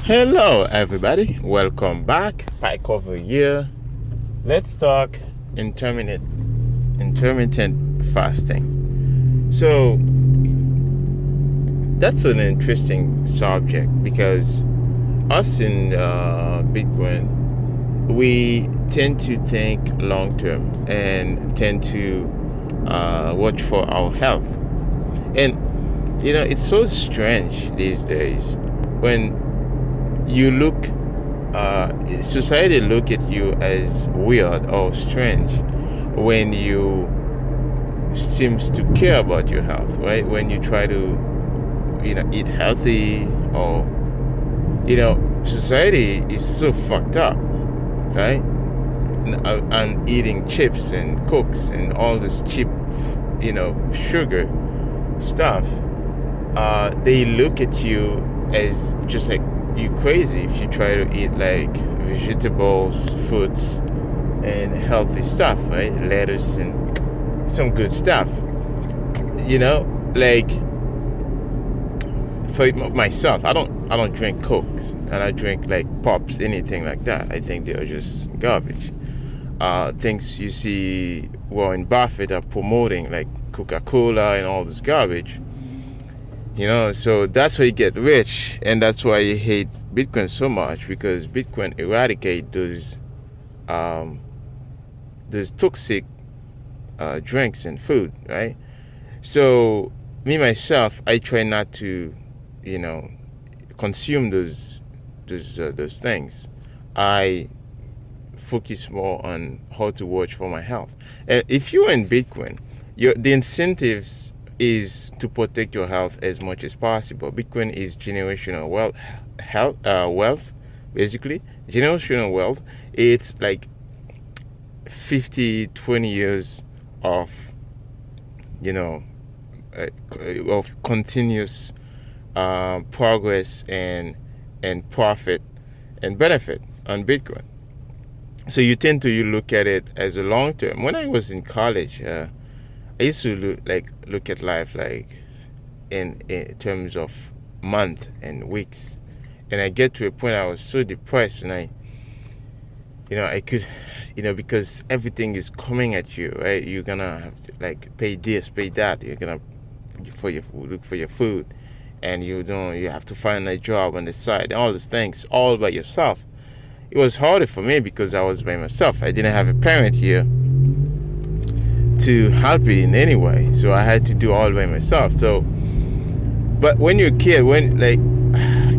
Hello, everybody. Welcome back. PieCover here. Let's talk intermittent fasting. So that's an interesting subject because us in Bitcoin, we tend to think long term and tend to watch for our health. And it's so strange these days when you look society look at you as weird or strange when you seems to care about your health, right? When you try to eat healthy, or society is so fucked up, right? And eating chips and cokes and all this cheap sugar stuff. They look at you as just like you crazy if you try to eat like vegetables, fruits, and healthy stuff, right? Lettuce and some good stuff. Like for myself, I don't drink cokes, and I drink like pops, anything like that. I think they are just garbage. Things you see Warren Buffett are promoting, like Coca-Cola and all this garbage. So that's why you get rich, and that's why you hate Bitcoin so much, because Bitcoin eradicate those toxic drinks and food, right? So me myself, I try not to, consume those things. I focus more on how to watch for my health. And if you're in Bitcoin, the incentives is to protect your health as much as possible. Bitcoin is generational wealth, basically. Generational wealth. It's like 20 years of, of continuous progress and profit and benefit on Bitcoin. So you tend to look at it as a long term. When I was in college, I used to look at life like in terms of month and weeks, and I get to a point I was so depressed, and I could, because everything is coming at you, right? You're gonna have to like pay this, pay that. You're gonna look for your food, and you have to find a job on the side, and all these things all by yourself. It was harder for me because I was by myself. I didn't have a parent here to help me in any way, so I had to do all by myself. So, but when you're a kid,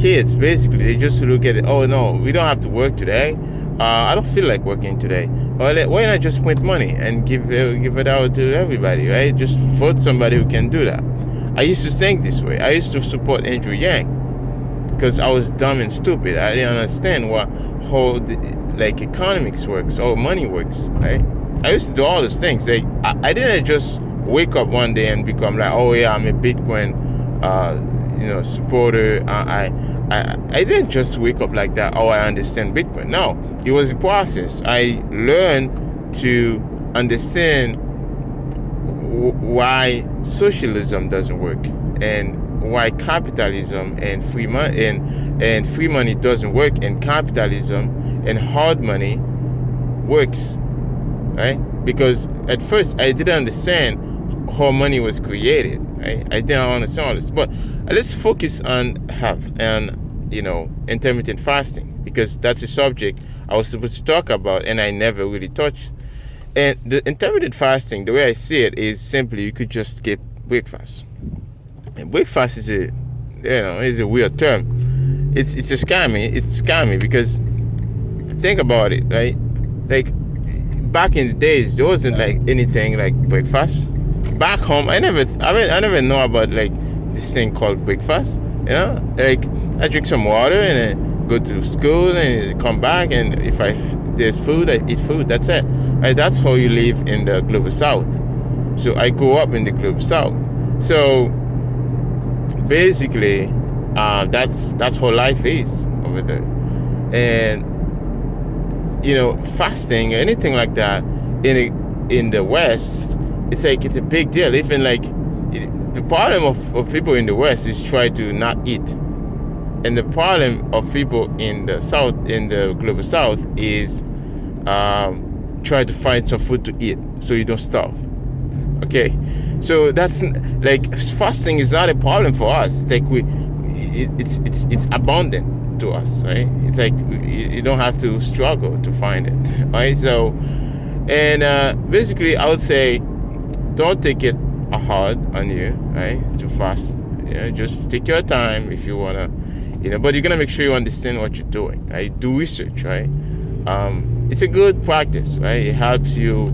kids basically, they just look at it. Oh no, we don't have to work today. I don't feel like working today. Well, why not just print money and give it out to everybody, right? Just vote somebody who can do that. I used to think this way. I used to support Andrew Yang because I was dumb and stupid. I didn't understand how economics works or money works, right? I used to do all those things. Like, I didn't just wake up one day and become like, oh yeah, I'm a Bitcoin, supporter. I didn't just wake up like that. Oh, I understand Bitcoin. No, it was a process. I learned to understand why socialism doesn't work, and why capitalism and free money and free money doesn't work, and capitalism and hard money works. Right? Because at first I didn't understand how money was created. Right? I didn't understand all this. But let's focus on health and intermittent fasting, because that's a subject I was supposed to talk about and I never really touched. And the intermittent fasting, the way I see it, is simply you could just skip breakfast. And breakfast is a weird term. It's scammy because think about it, right? Like, back in the days, there wasn't like anything like breakfast. Back home, I never know about like this thing called breakfast. Like I drink some water and then go to school and come back, and if there's food, I eat food. That's it. Right? That's how you live in the global south. So I grew up in the global south. So basically, that's how life is over there, and fasting or anything like that in the West, it's a big deal. Even like the problem of people in the West is try to not eat. And the problem of people in the South, in the global South, is try to find some food to eat so you don't starve. Okay, so that's like, fasting is not a problem for us. It's like it's abundant to us, right? It's like you don't have to struggle to find it, right? So, and basically, I would say, don't take it hard on you, right? To fast, just take your time if you wanna, but you're gonna make sure you understand what you're doing, right? Do research, right? It's a good practice, right? It helps your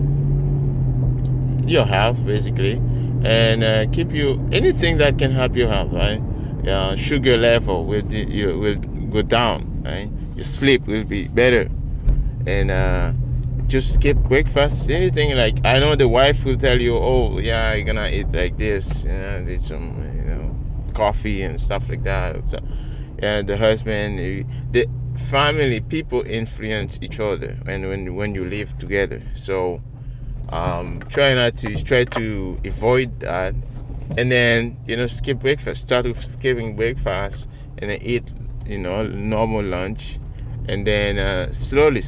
health basically, and keep you, anything that can help your health, right? Sugar level will go down, right? Your sleep will be better, and just skip breakfast. Anything, like, I know the wife will tell you, oh yeah, you're gonna eat like this, eat some, coffee and stuff like that. So, and the husband, the family, people influence each other, and when you live together. So try to avoid that, and then skip breakfast. Start with skipping breakfast, and then eat normal lunch, and then slowly.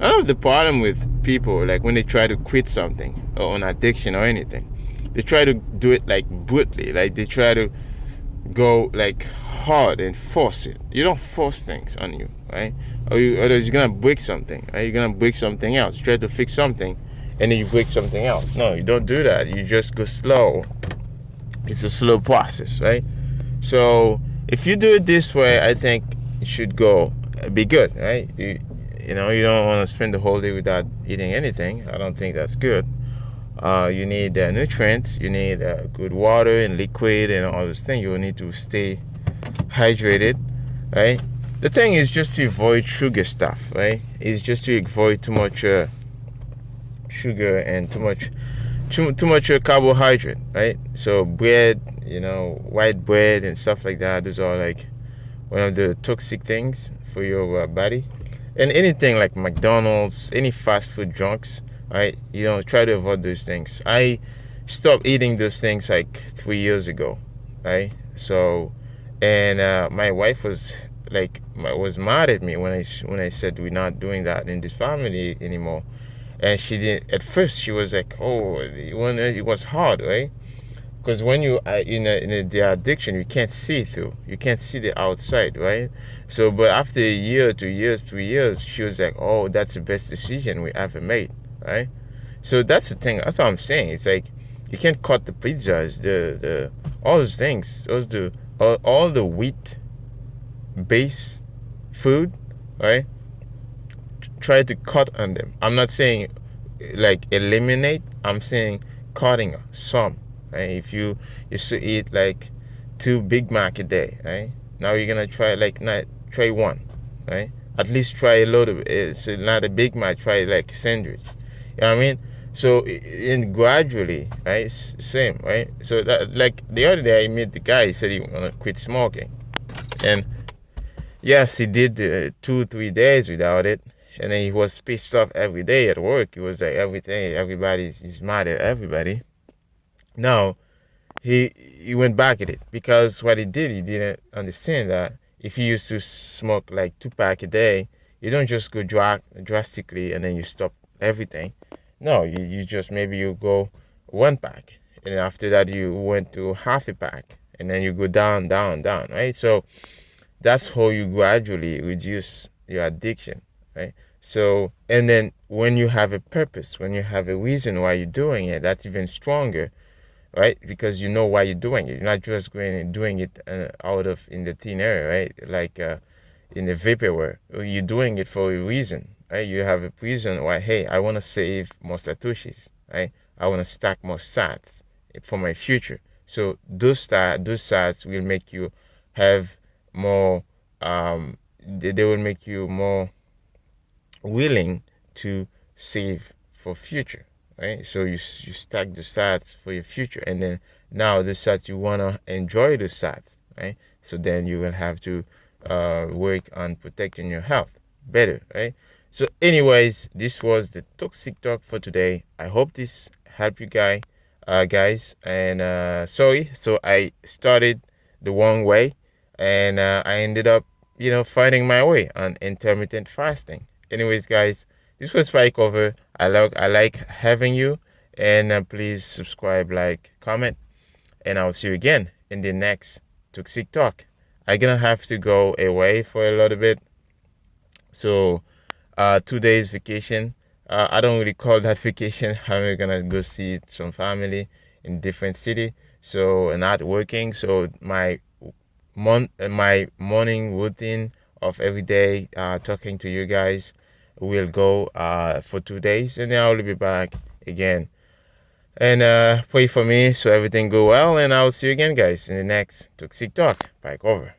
I don't have the problem with people, like, when they try to quit something or an addiction or anything. They try to do it like brutally, like they try to go like hard and force it. You don't force things on you, right? Otherwise you're gonna break something, right? You're gonna break something else. Try to fix something, and then you break something else. No, you don't do that. You just go slow. It's a slow process, right? So if you do it this way, I think it should be good, right? You don't want to spend the whole day without eating anything. I don't think that's good. You need nutrients. You need good water and liquid and all those things. You will need to stay hydrated, right? The thing is just to avoid sugar stuff, right? It's just to avoid too much sugar and too much carbohydrate, right? So bread, white bread and stuff like that. Those are like one of the toxic things for your body. And anything like McDonald's, any fast food junks, right? Try to avoid those things. I stopped eating those things like 3 years ago, right? So, and my wife was mad at me when I said we're not doing that in this family anymore. And she didn't. At first, she was like, "Oh, it was hard, right?" Because when you are in the addiction, you can't see through. You can't see the outside, right? So, but after a year, 2 years, 3 years, she was like, "Oh, that's the best decision we ever made," right? So that's the thing. That's what I'm saying. It's like you can't cut the pizzas, the all those things, all the wheat based food, right? Try to cut on them. I'm not saying like eliminate. I'm saying cutting some. Right? If you used to eat like 2 Big Mac a day, right? Now you're gonna try not try one, right? At least try a lot of it. So not a Big Mac. Try like a sandwich. You know what I mean? So in gradually, right? Same, right? So that, like, the other day I met the guy. He said he wanna quit smoking, and yes, he did 2-3 days without it. And then he was pissed off every day at work. He was like, he's mad at everybody. Now, he went back at it, because what he didn't understand that if you used to smoke like 2 pack a day, you don't just go drastically and then you stop everything. No, you just, maybe you go 1 pack, and after that you went to half a pack, and then you go down, right? So that's how you gradually reduce your addiction, right? So, and then when you have a purpose, when you have a reason why you're doing it, that's even stronger, right? Because you know why you're doing it. You're not just going and doing it out of in the thin air, right? Like in the vaporware. You're doing it for a reason, right? You have a reason why. Hey, I want to save more satoshis, right? I want to stack more sats for my future. So those sats will make you have more. They will make you more willing to save for future, right? So you stack the sats for your future, and then now the sats, you want to enjoy the sats, right? So then you will have to work on protecting your health better, right? So anyways, this was the toxic talk for today. I hope this helped you guys, and sorry, so I started the wrong way. and I ended up, finding my way on intermittent fasting. Anyways, guys, this was PieCover. I like having you, and please subscribe, like, comment, and I'll see you again in the next Toxic Talk. I'm gonna have to go away for a little bit, so 2 days vacation. I don't really call that vacation. I'm gonna go see some family in different city, so not working. So my morning routine of every day talking to you guys will go for 2 days, and then I'll be back again. And pray for me so everything go well, and I'll see you again, guys, in the next Toxic Talk. Bye, over.